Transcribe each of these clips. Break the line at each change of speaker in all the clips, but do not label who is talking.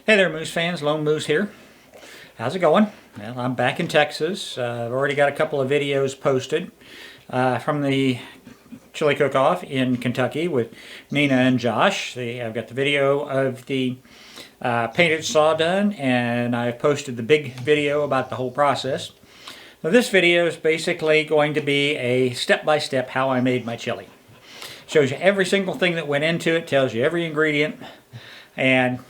Hey there, Moose fans. Lone Moose here. How's it going? Well, I'm back in Texas. I've already got a couple of videos posted from the chili cook-off in Kentucky with Nina and Josh. I've got the video of the painted saw done, and I've posted the big video about the whole process. Now, this video is basically going to be a step-by-step how I made my chili. Shows you every single thing that went into it, tells you every ingredient, and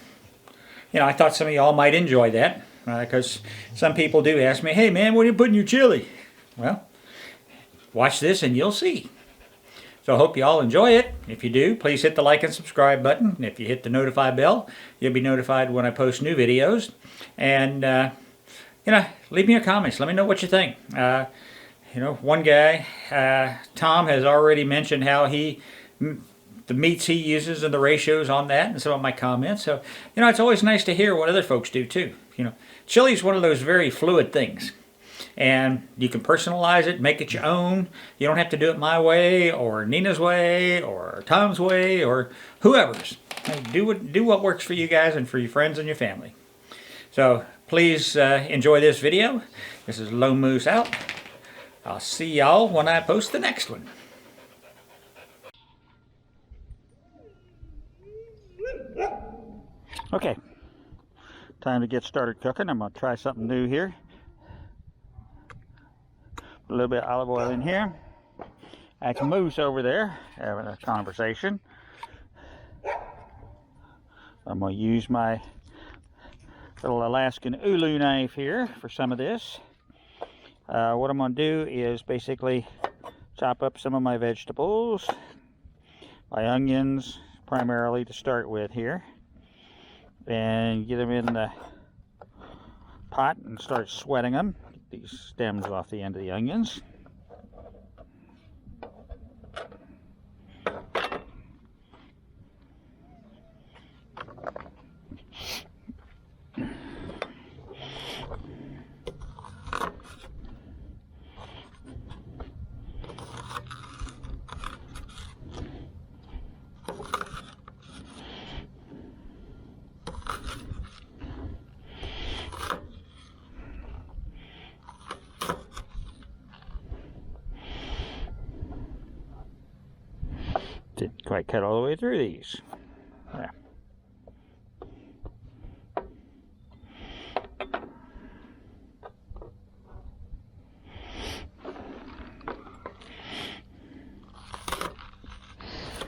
I thought some of y'all might enjoy that, because some people do ask me, hey man, what do you put in your chili? Well, watch this and you'll see. So I hope you all enjoy it. If you do, please hit the like and subscribe button. And if you hit the notify bell, you'll be notified when I post new videos. And, leave me your comments. Let me know what you think. One guy, Tom, has already mentioned how the meats he uses and the ratios on that and some of my comments. So, it's always nice to hear what other folks do too. Chili is one of those very fluid things. And you can personalize it, make it your own. You don't have to do it my way or Nina's way or Tom's way or whoever's. Do what works for you guys and for your friends and your family. So please enjoy this video. This is Lone Moose out. I'll see y'all when I post the next one. Okay, time to get started cooking. I'm going to try something new here. A little bit of olive oil in here. That's Moose over there having a conversation. I'm going to use my little Alaskan Ulu knife here for some of this. What I'm going to do is basically chop up some of my vegetables, my onions primarily to start with here, and get them in the pot and start sweating them. Get these stems off the end of the onions. Didn't quite cut all the way through these. Yeah.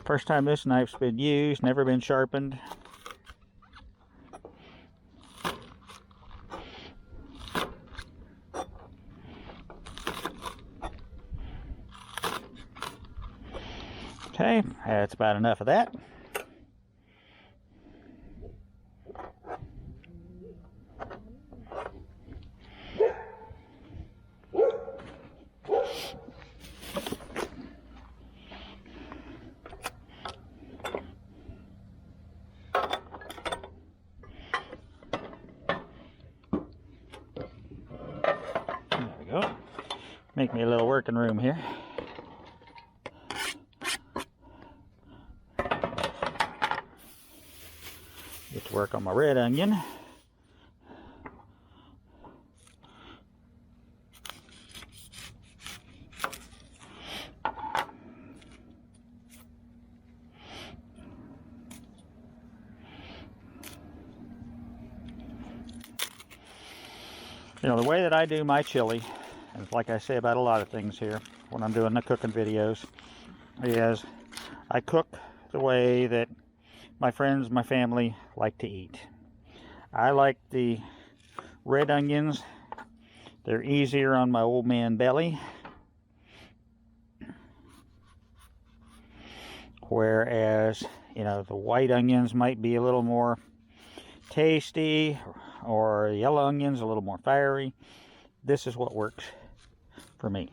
First time this knife's been used, never been sharpened. Okay, that's about enough of that. There we go. Make me a little working room here. Get to work on my red onion. The way that I do my chili, and like I say about a lot of things here when I'm doing the cooking videos, is I cook the way that my friends, my family like to eat. I like the red onions. They're easier on my old man belly. Whereas, the white onions might be a little more tasty, or yellow onions a little more fiery. This is what works for me.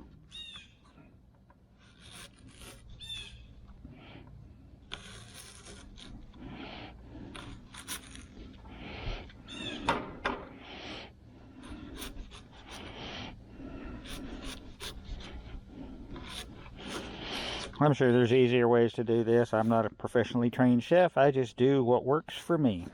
I'm sure there's easier ways to do this. I'm not a professionally trained chef. I just do what works for me.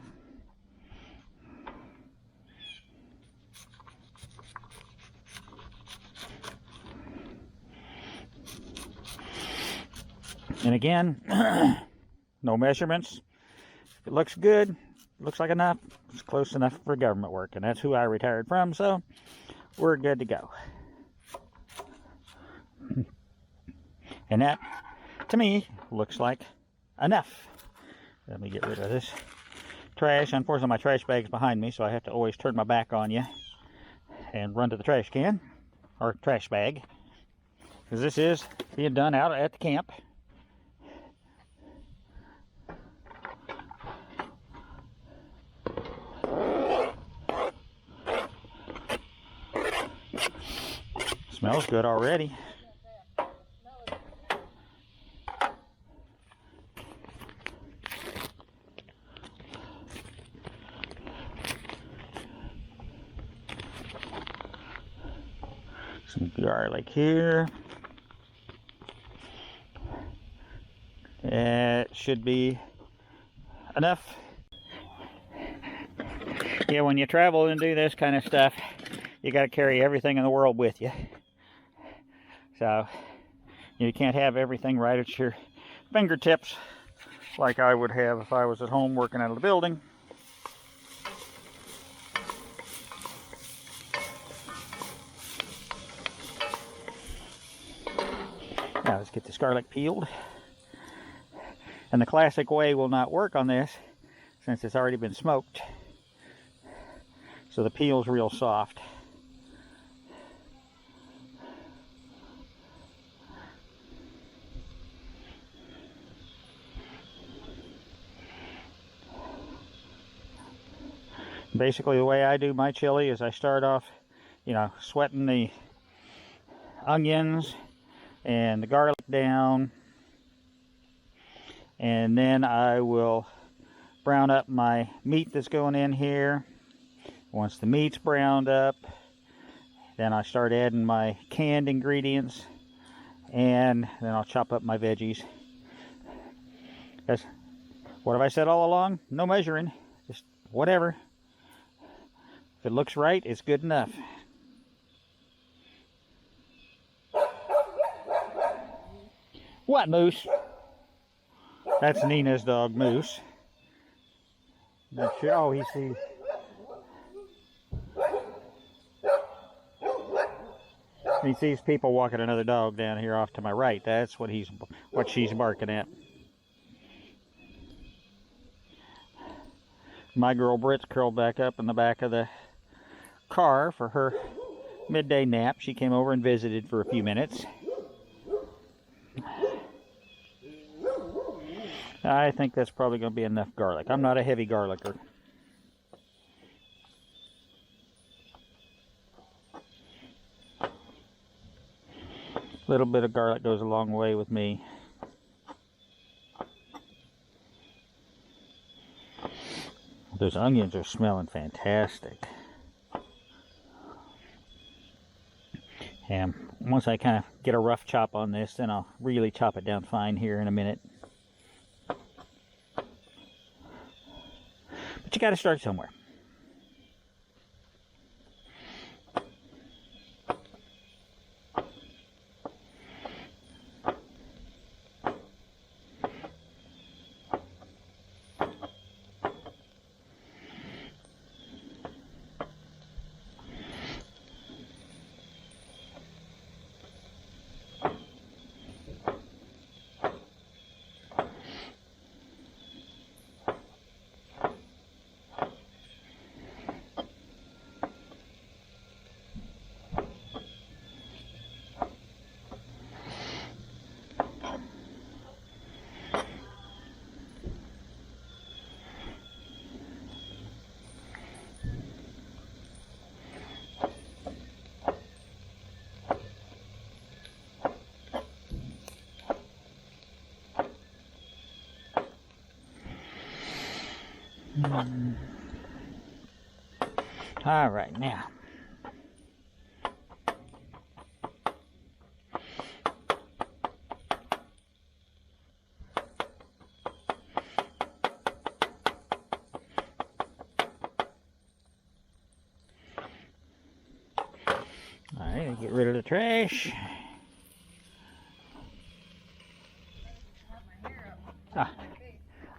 And again, no measurements. If it looks good, looks like enough, it's close enough for government work. And that's who I retired from, so we're good to go. And that, to me, looks like enough. Let me get rid of this trash. Unfortunately, my trash bag's behind me, so I have to always turn my back on you and run to the trash can, or trash bag, because this is being done out at the camp. Smells good already. Some garlic here. It should be enough. Yeah, when you travel and do this kind of stuff, you got to carry everything in the world with you. So you can't have everything right at your fingertips like I would have if I was at home working out of the building. Now let's get this garlic peeled. And the classic way will not work on this since it's already been smoked. So the peel's real soft. Basically, the way I do my chili is I start off, sweating the onions and the garlic down, and then I will brown up my meat that's going in here. Once the meat's browned up, then I start adding my canned ingredients, and then I'll chop up my veggies. Because what have I said all along? No measuring, just whatever. If it looks right, it's good enough. What, Moose? That's Nina's dog, Moose. Oh, he sees. He sees people walking another dog down here off to my right. That's what she's barking at. My girl Britt's curled back up in the back of the car for her midday nap. She came over and visited for a few minutes. I think that's probably going to be enough garlic. I'm not a heavy garlicer. A little bit of garlic goes a long way with me. Those onions are smelling fantastic. And once I kind of get a rough chop on this, then I'll really chop it down fine here in a minute. But you got to start somewhere. All right, now. All right, get rid of the trash.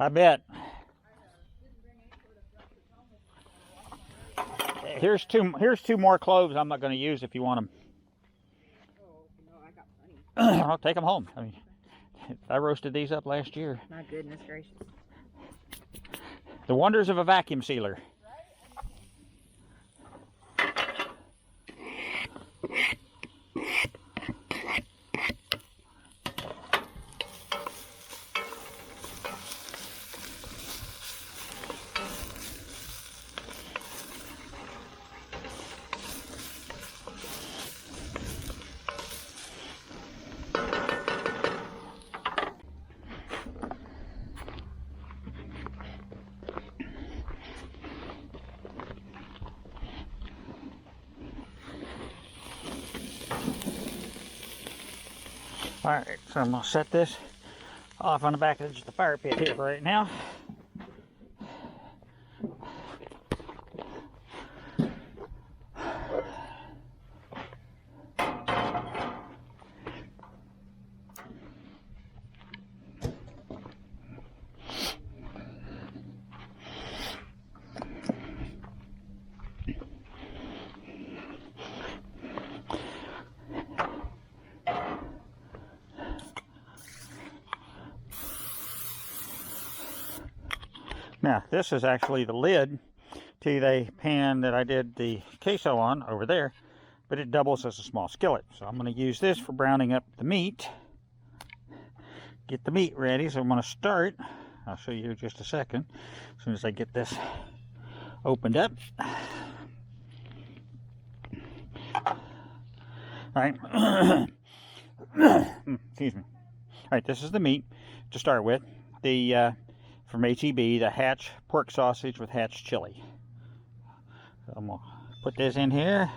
I bet. Here's two more cloves I'm not going to use if you want them.
Oh, no, I got plenty.
I'll take them home. I mean, I roasted these up last year.
My goodness gracious.
The wonders of a vacuum sealer. Alright, so I'm going to set this off on the back of the fire pit here right now. Now, this is actually the lid to the pan that I did the queso on over there, but it doubles as a small skillet. So I'm going to use this for browning up the meat. Get the meat ready, so I'm going to start. I'll show you in just a second, as soon as I get this opened up. Alright, excuse me. Alright, this is the meat to start with. From HEB, the Hatch pork sausage with Hatch chili. So I'm going to put this in here.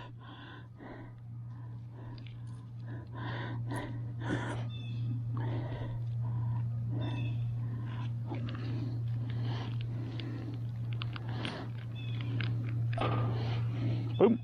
Boom.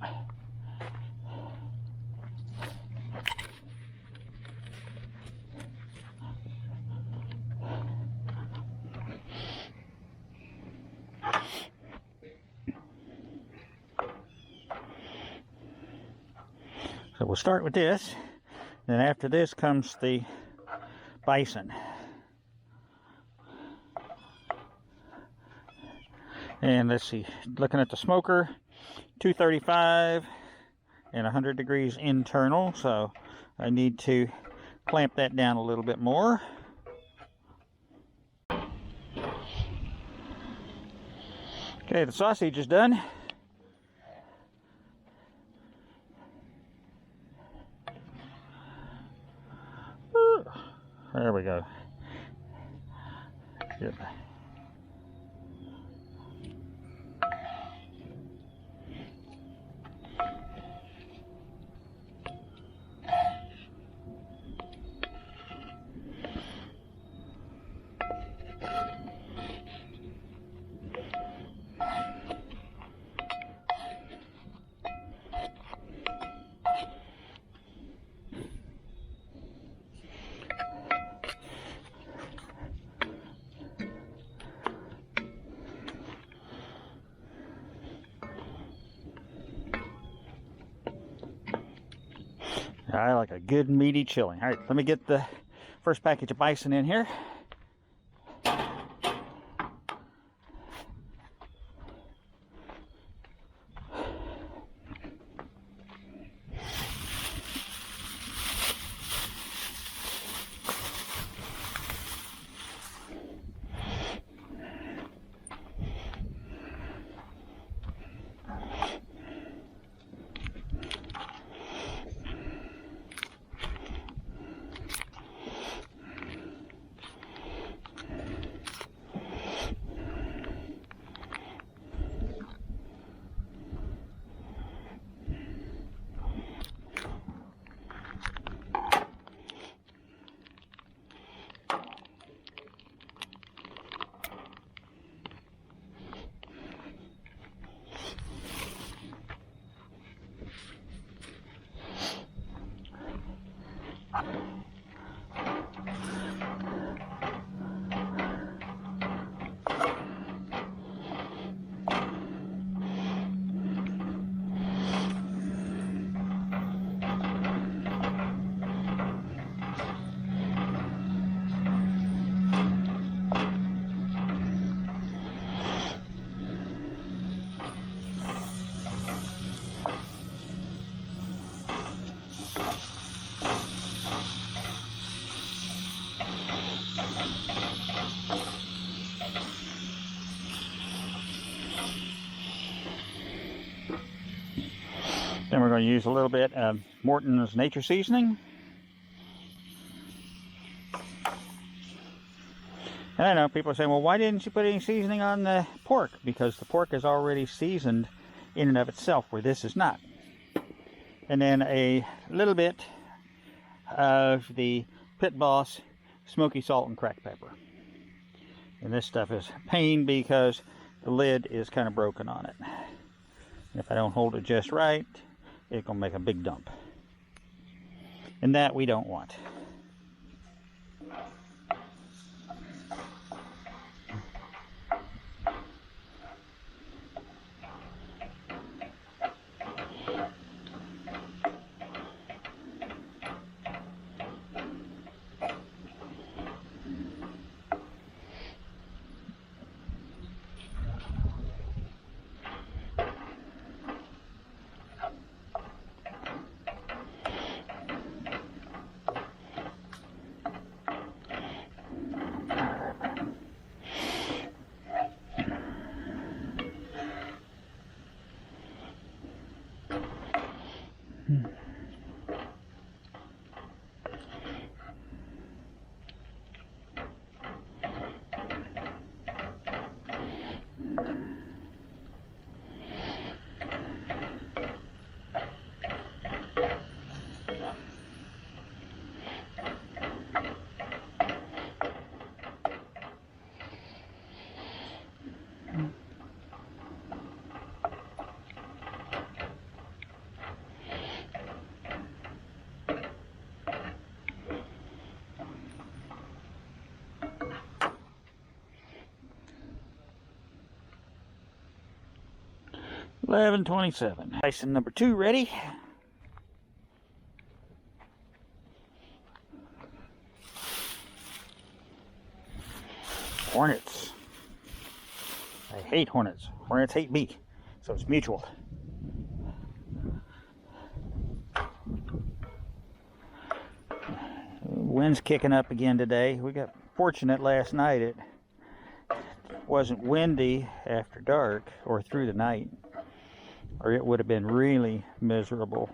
So we'll start with this, then after this comes the bison. And let's see, looking at the smoker, 235 and 100 degrees internal, so I need to clamp that down a little bit more. Okay, the sausage is done. There we go. Good. I like a good meaty chili. All right, let me get the first package of bison in here. Then we're going to use a little bit of Morton's Nature Seasoning. And I know people are saying, well, why didn't you put any seasoning on the pork? Because the pork is already seasoned in and of itself, where this is not. And then a little bit of the Pit Boss smoky salt and cracked pepper. And this stuff is pain because the lid is kind of broken on it. And if I don't hold it just right, it's going to make a big dump. And that we don't want. $11.27. Bison number 2 ready. Hornets. I hate hornets. Hornets hate me. So it's mutual. Wind's kicking up again today. We got fortunate last night. It wasn't windy after dark or through the night, or it would have been really miserable.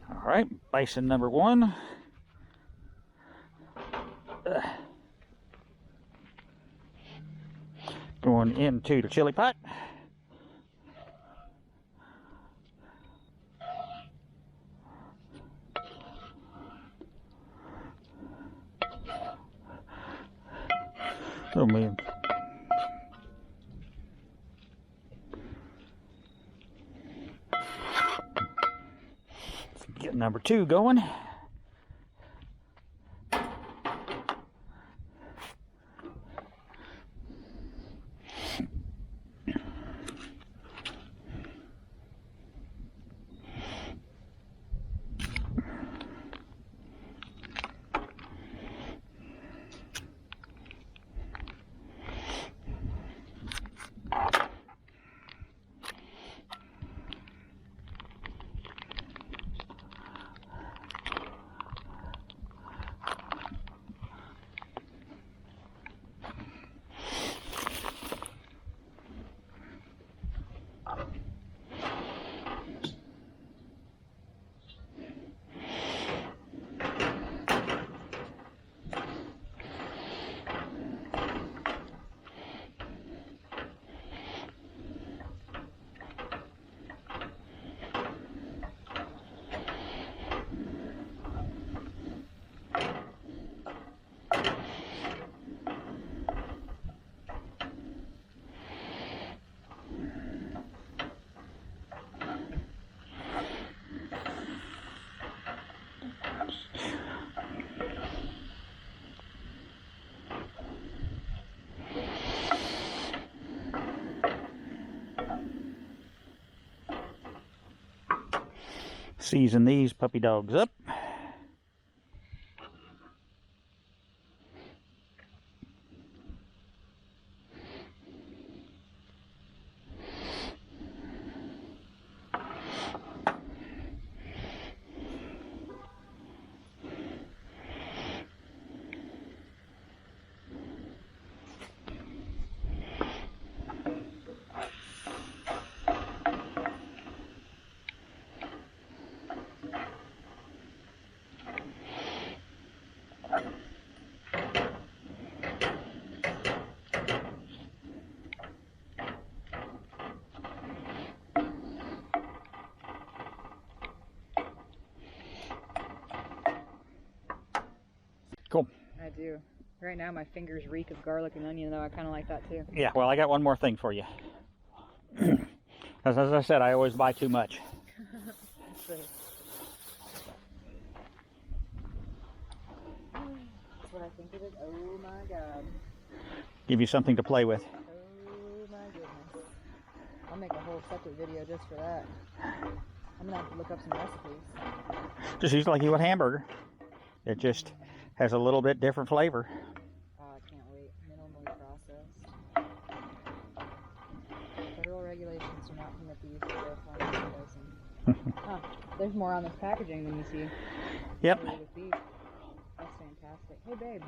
All right, bison number 1. Going into the chili pot. Oh man. Get number 2 going. Season these puppy dogs up. Cool.
I do. Right now my fingers reek of garlic and onion, though. I kind of like that too.
Yeah, well, I got one more thing for you. As I said, I always buy too much.
That's what I think it is. Oh my god.
Give you something to play with.
Oh my goodness. I'll make a whole separate video just for that. I'm gonna have to look up some recipes.
Just use like you would hamburger. It just has a little bit different flavor.
Oh, I can't wait. Minimally processed. Federal regulations do not permit the use of airflown poison. Oh, there's more on this packaging than you see.
Yep.
With beef. That's fantastic. Hey, babe.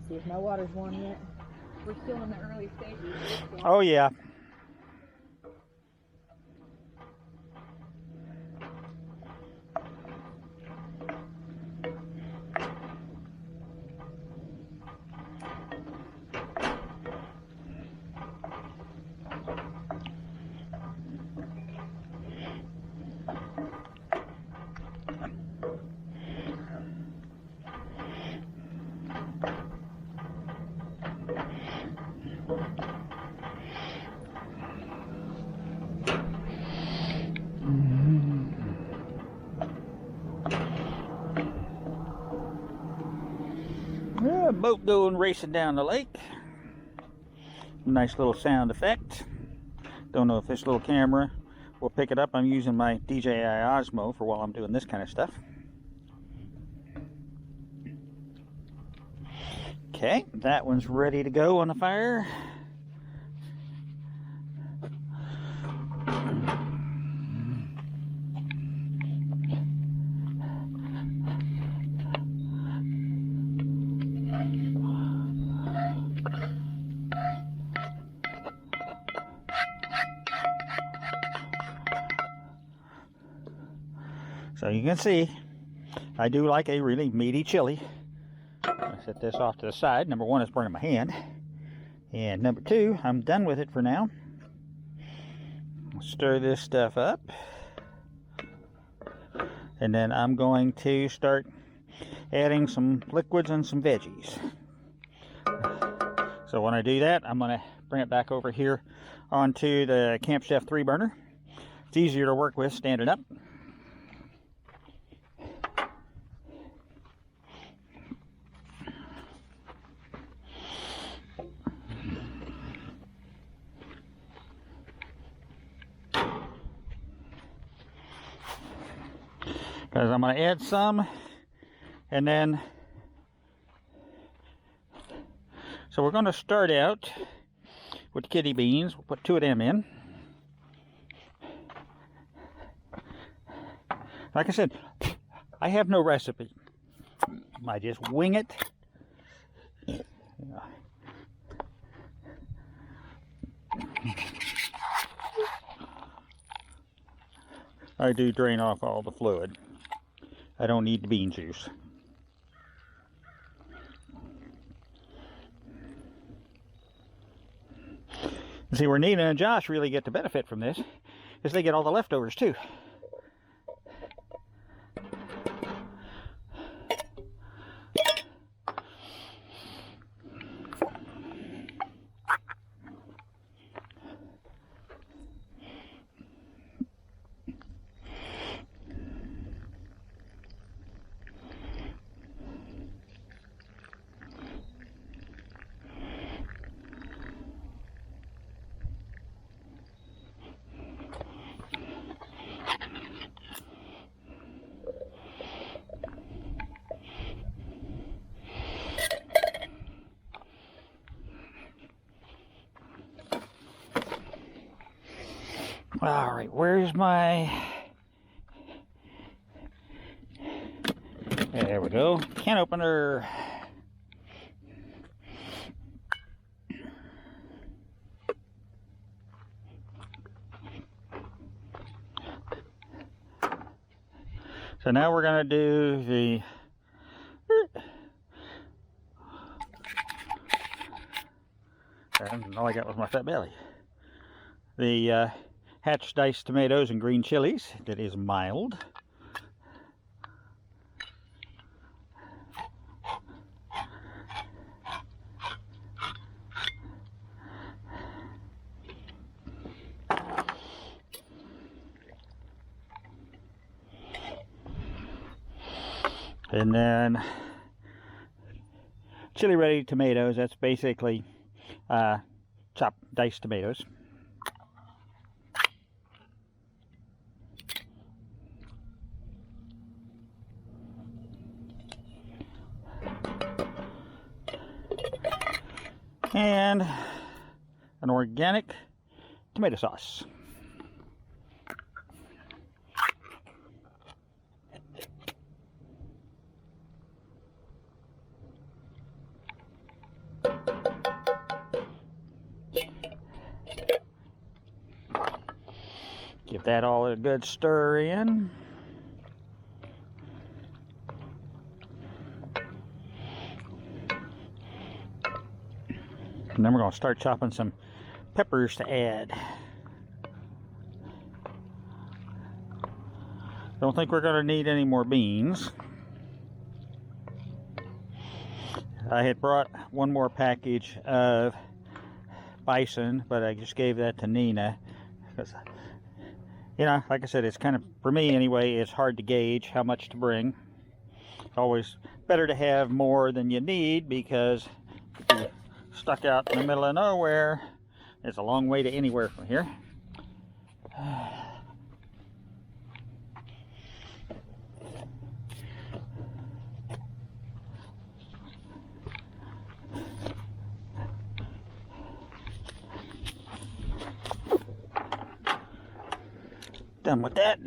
See if my water's warm yet. We're still in the early stages.
Oh, yeah. Yeah, boat going racing down the lake. Nice little sound effect. Don't know if this little camera will pick it up. I'm using my DJI Osmo for while I'm doing this kind of stuff. Okay, that one's ready to go on the fire. So you can see, I do like a really meaty chili. I'll set this off to the side. Number one, it's burning my hand. And number two, I'm done with it for now. Stir this stuff up. And then I'm going to start adding some liquids and some veggies. So when I do that, I'm going to bring it back over here onto the Camp Chef 3 burner. It's easier to work with standing up. Because I'm going to add some, and then, so we're going to start out with kidney beans. We'll put 2 of them in. Like I said, I have no recipe. I just wing it. I do drain off all the fluid. I don't need the bean juice. See, where Nina and Josh really get the benefit from this is they get all the leftovers too. All right, where's my... There we go. Can opener. So now we're going to do the and all I got was my fat belly. The hatch diced tomatoes and green chilies that is mild. And then chili ready tomatoes, that's basically chopped diced tomatoes. And an organic tomato sauce. Give that all a good stir in. And then we're going to start chopping some peppers to add. Don't think we're going to need any more beans. I had brought one more package of bison, but I just gave that to Nina because, you know, like I said, it's kind of, for me anyway, it's hard to gauge how much to bring. Always better to have more than you need, because if you're stuck out in the middle of nowhere, it's a long way to anywhere from here. Done with that.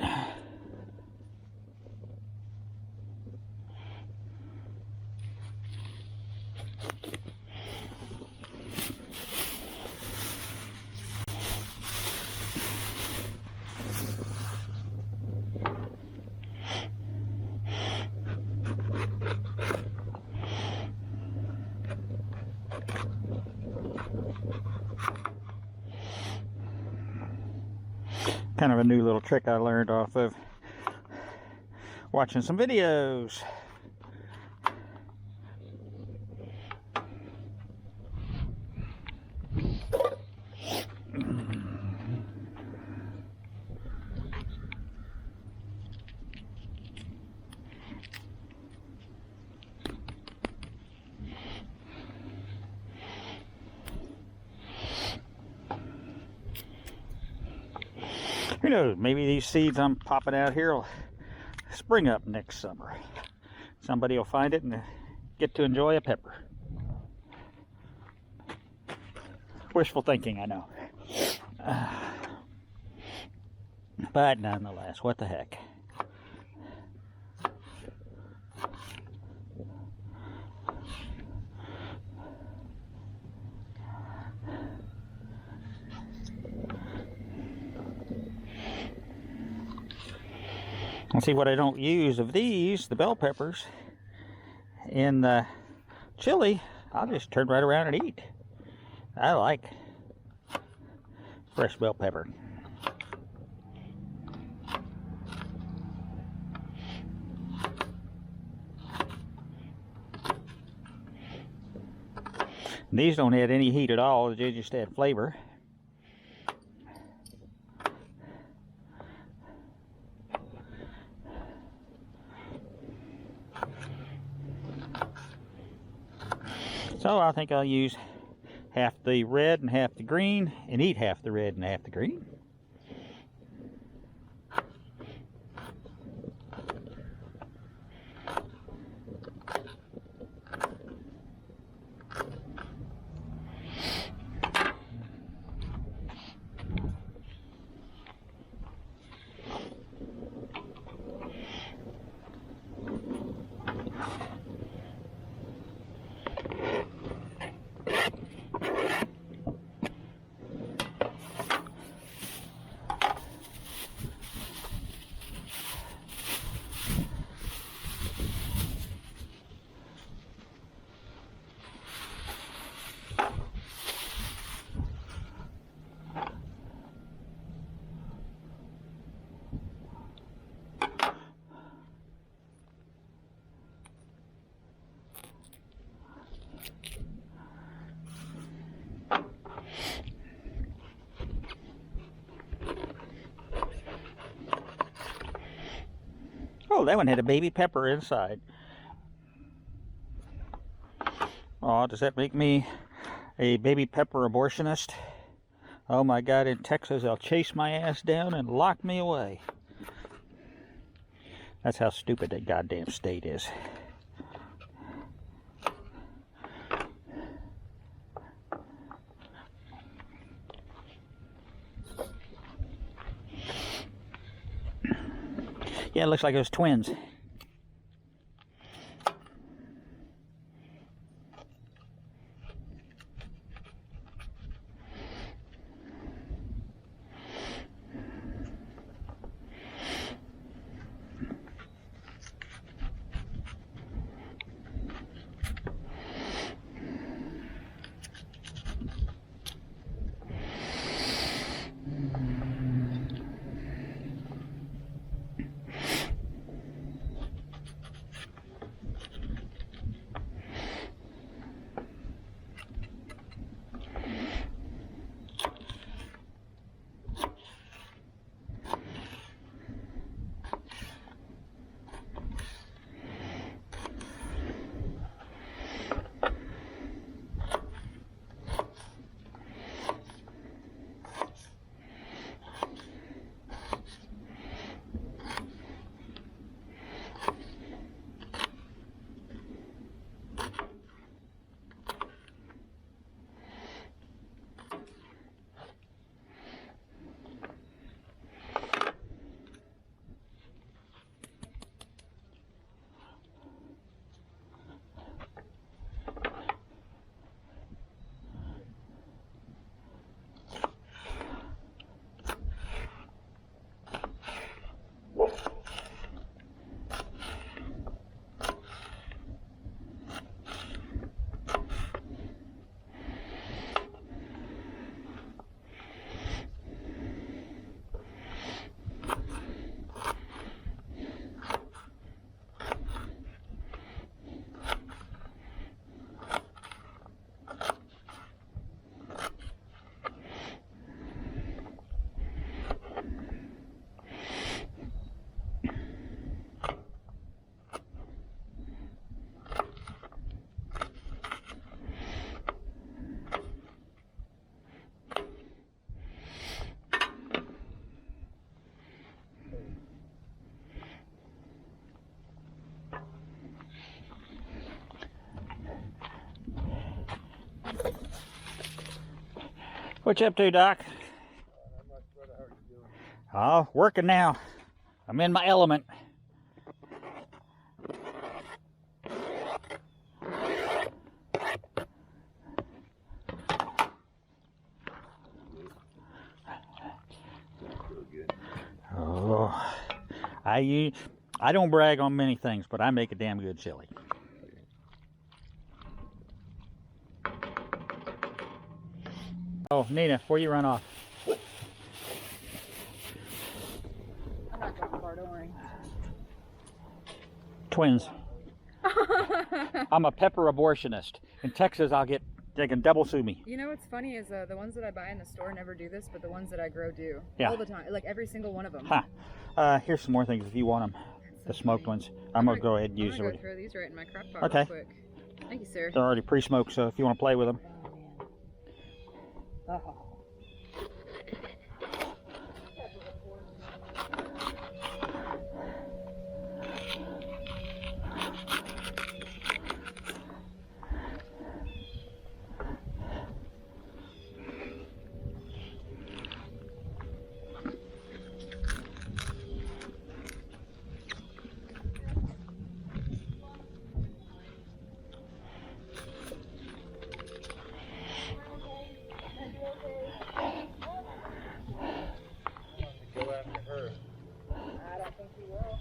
Kind of a new little trick I learned off of watching some videos. Who knows, maybe these seeds I'm popping out here will spring up next summer. Somebody will find it and get to enjoy a pepper. Wishful thinking, I know. But nonetheless, what the heck. And see, what I don't use of these, the bell peppers, in the chili, I'll just turn right around and eat. I like fresh bell pepper. And these don't add any heat at all, they just add flavor. So I think I'll use half the red and half the green, and eat half the red and half the green. Oh, that one had a baby pepper inside. Oh, does that make me a baby pepper abortionist? Oh my God, in Texas, they'll chase my ass down and lock me away. That's how stupid that goddamn state is. Yeah, it looks like it was twins. What you up to, Doc? Oh, working now. I'm in my element. Oh, I don't brag on many things, but I make a damn good chili. Oh, Nina, before you run off.
I'm not going far, don't worry.
Twins. I'm a pepper abortionist. In Texas, they can double sue me.
You know what's funny is the ones that I buy in the store never do this, but the ones that I grow do.
Yeah.
All the time, like every single one of them.
Huh. Here's some more things if you want them. The smoked ones. I'm gonna go ahead and use
them. I'm
them.
gonna throw these right in my crock pot
Okay.
real quick. Thank you, sir.
They're already pre-smoked, so if you want to play with them.
Oh, man. I don't think he will.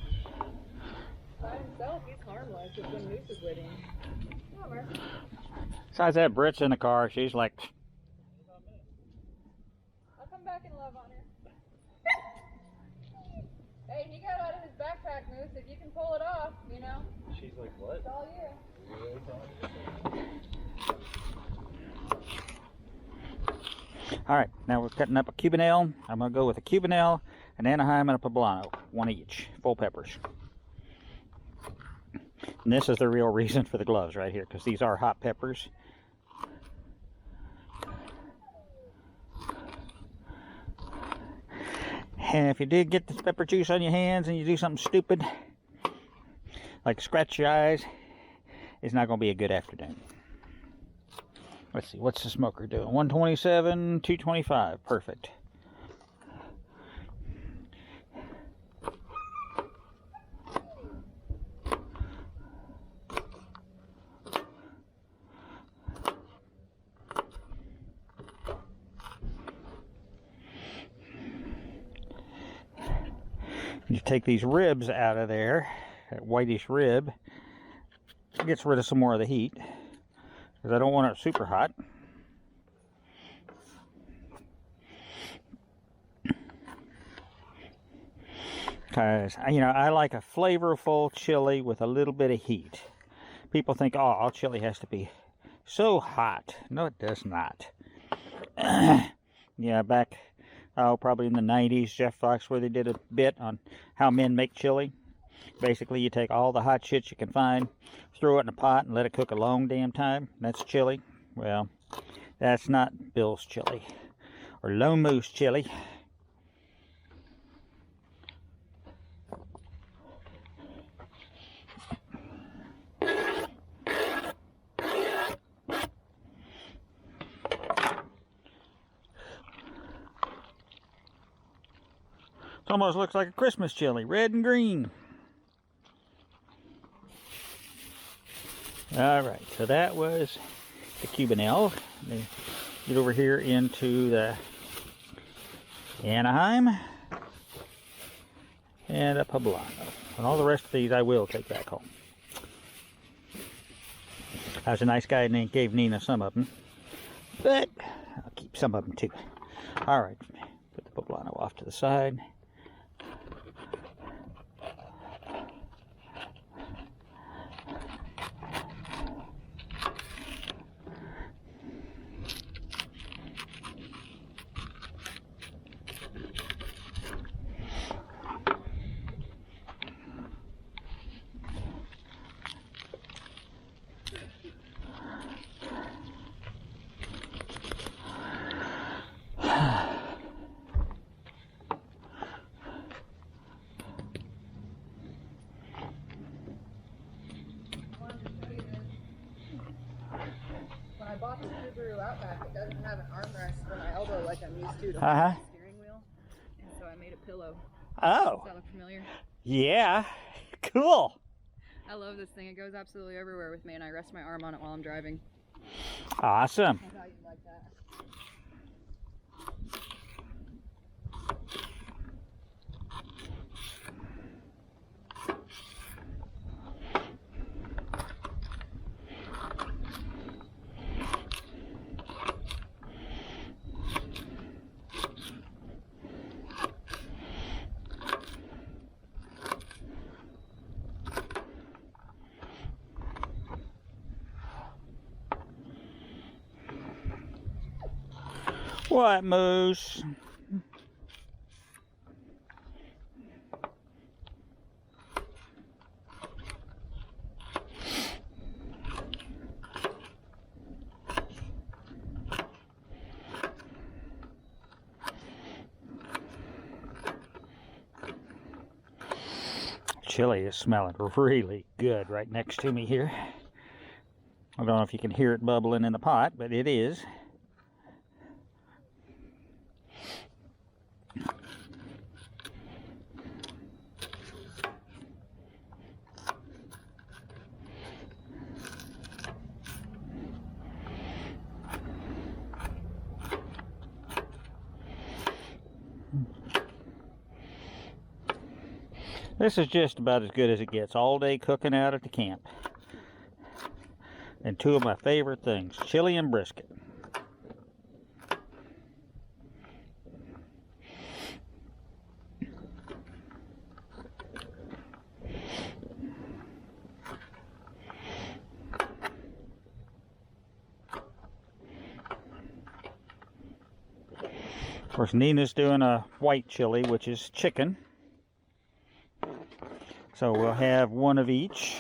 By himself, he's harmless. It's when Moose is with him. Come on, Mark.
Besides that, Britt's in the car. She's like,
I'll come back and love on her. Hey, he got out of his backpack, Moose. If you can pull it off, you know.
She's like, what?
It's all you.
all right, now we're cutting up a Cuban L. I'm going to go with a Cuban L, an Anaheim, and a Poblano. One each. Full peppers. And this is the real reason for the gloves right here, because these are hot peppers. And if you did get this pepper juice on your hands and you do something stupid, like scratch your eyes, it's not going to be a good afternoon. Let's see, what's the smoker doing? 127, 225, perfect. You take these ribs out of there, that whitish rib, it gets rid of some more of the heat, because I don't want it super hot. Because, you know, I like a flavorful chili with a little bit of heat. People think, oh, all chili has to be so hot. No, it does not. Yeah, back, probably in the 90s, Jeff Foxworthy did a bit on how men make chili. Basically, you take all the hot shit you can find, throw it in a pot, and let it cook a long damn time. That's chili. Well, that's not Bill's chili, or Lone Moose chili. It almost looks like a Christmas chili, red and green. Alright, so that was the Cubanelle. Get over here into the Anaheim and a Poblano. And all the rest of these I will take back home. I was a nice guy and gave Nina some of them, but I'll keep some of them too. Alright, put the Poblano off to the side.
I bought the Subaru Outback, it doesn't have an armrest for my elbow like I'm used to the steering wheel, and so I made a pillow.
Oh.
Does that look familiar?
Yeah. Cool.
I love this thing. It goes absolutely everywhere with me, and I rest my arm on it while I'm driving.
Awesome.
I thought you'd like that.
What, Moose? Chili is smelling really good right next to me here. I don't know if you can hear it bubbling in the pot, but it is. This is just about as good as it gets. All day cooking out at the camp. And two of my favorite things, chili and brisket. Of course, Nina's doing a white chili, which is chicken. So we'll have one of each.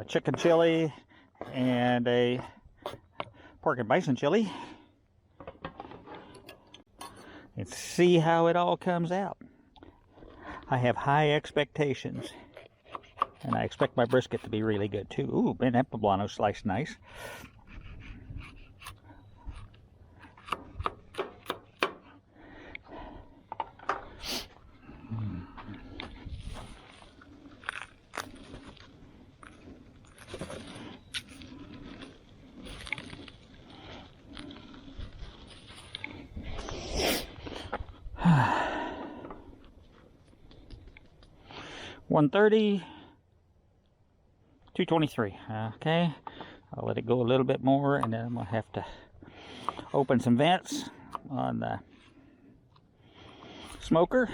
a chicken chili and a pork and bison chili. And see how it all comes out. I have high expectations. And I expect my brisket to be really good too. Ooh, and that poblano sliced nice. $130, $223. Okay, I'll let it go a little bit more, and then I'm gonna have to open some vents on the smoker.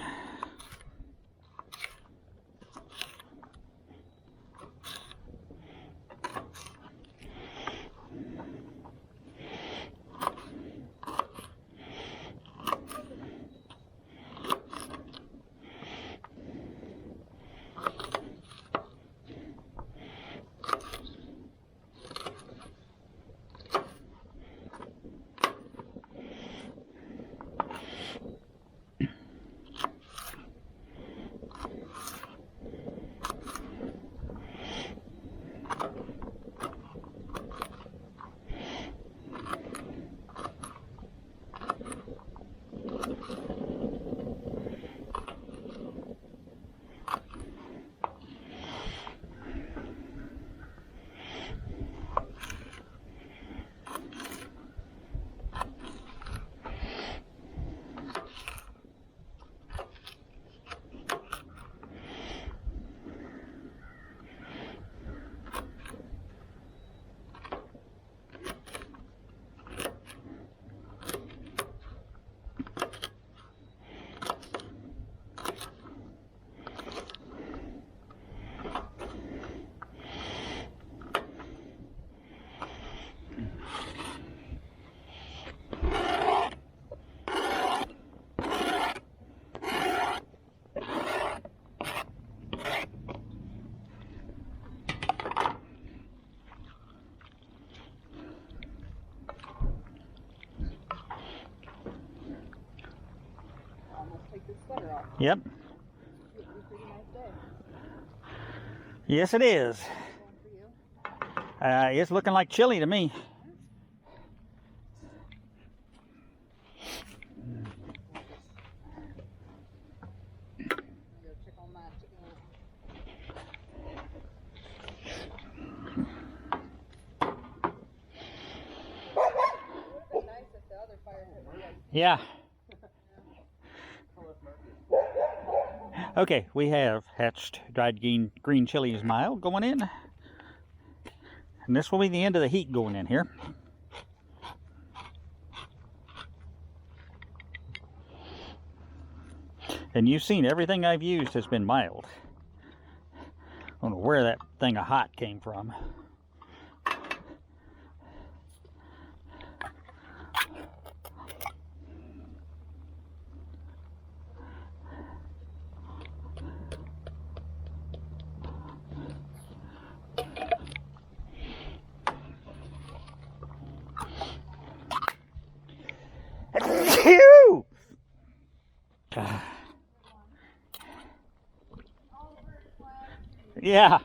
Yep. Yes, it is. It's looking like chili to me. Yeah. Okay, we have hatched dried green chilies mild going in. And this will be the end of the heat going in here. And you've seen everything I've used has been mild. I don't know where that thing of hot came from. Yeah.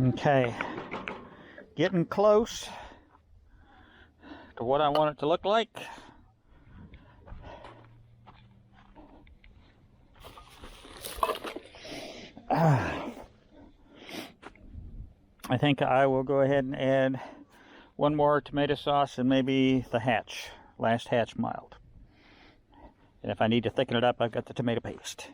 Okay, getting close to what I want it to look like. I think I will go ahead and add one more tomato sauce and maybe the last hatch mild. And if I need to thicken it up, I've got the tomato paste.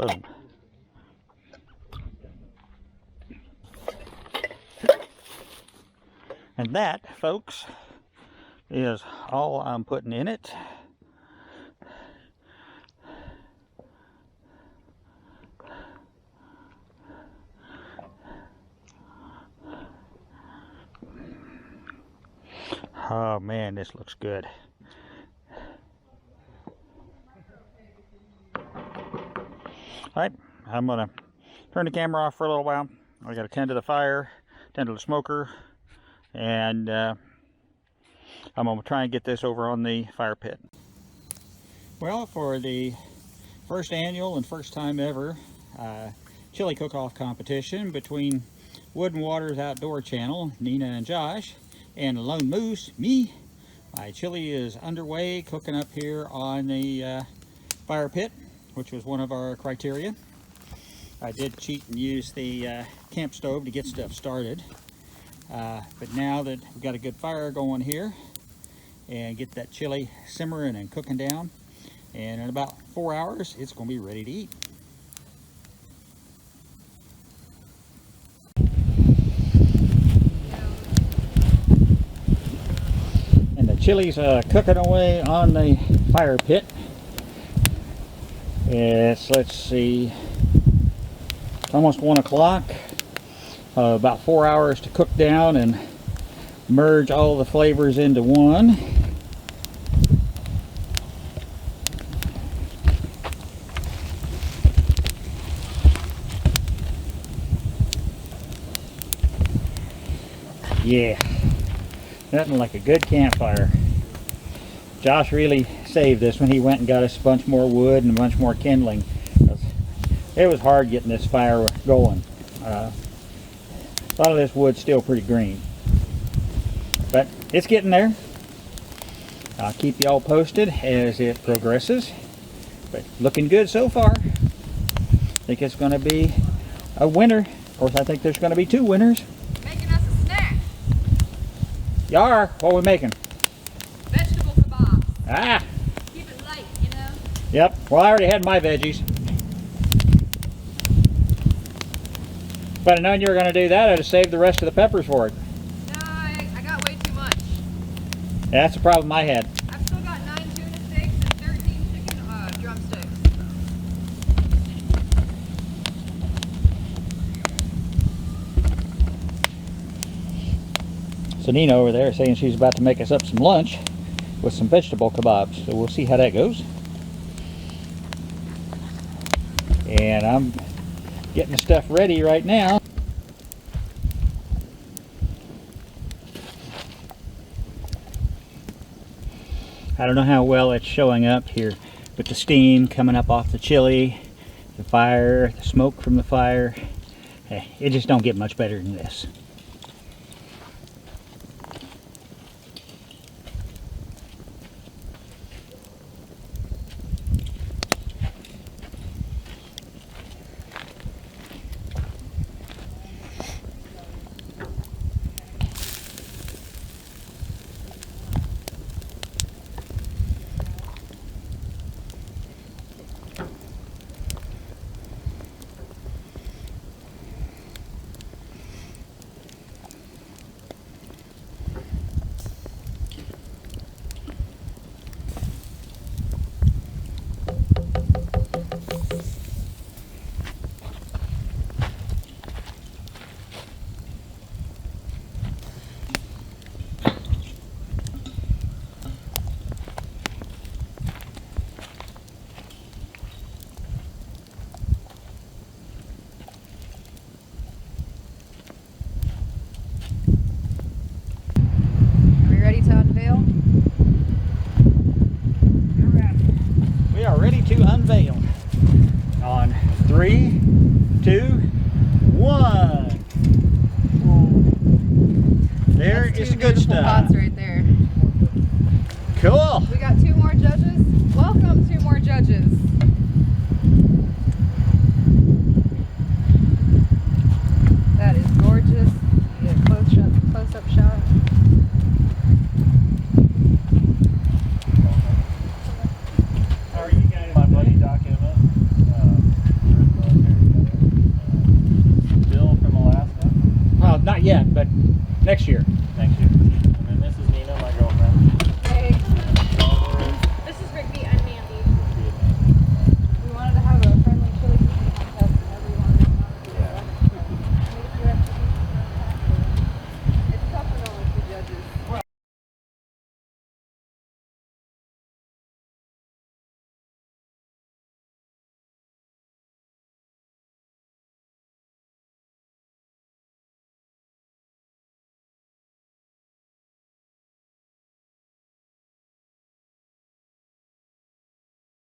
Boom. And that, folks, is all I'm putting in it. Oh man, this looks good. Alright, I'm gonna turn the camera off for a little while. I gotta tend to the fire, tend to the smoker, and I'm gonna try and get this over on the fire pit. Well, for the first annual and first time ever chili cook-off competition between Wood and Water's Outdoor Channel, Nina and Josh, and Lone Moose, me, my chili is underway, cooking up here on the fire pit, which was one of our criteria. I did cheat and use the camp stove to get stuff started. But now that we've got a good fire going here, and get that chili simmering and cooking down, and in about 4 hours, it's going to be ready to eat. And the chili's cooking away on the fire pit. It's, let's see, almost 1 o'clock. About 4 hours to cook down and merge all the flavors into one. Yeah, nothing like a good campfire. Josh really saved this when he went and got us a bunch more wood and a bunch more kindling. It was hard getting this fire going. A lot of this wood's still pretty green, but it's getting there. I'll keep you all posted as it progresses, but looking good so far. I think it's going to be a winner. Of course, I think there's going to be 2 winners.
Making us a snack.
Yar, what are we making?
Vegetable kebabs.
Ah,
Keep it light, you know?
yep. Well, I already had my veggies. If I'd have known you were going to do that, I'd have saved the rest of the peppers for it.
No, I got way too much.
That's the problem I had.
I've still got 9 tuna steaks and 13 chicken drumsticks.
So Nina over there is saying she's about to make us up some lunch with some vegetable kebabs. So we'll see how that goes. And I'm getting the stuff ready right now. I don't know how well it's showing up here, but the steam coming up off the chili, the fire, the smoke from the fire, it just don't get much better than this.
Are we ready to unveil?
We are ready to unveil. On 3, 2, 1. There
That's
is
two
the good
beautiful
stuff.
pots right there.
Cool.
We got 2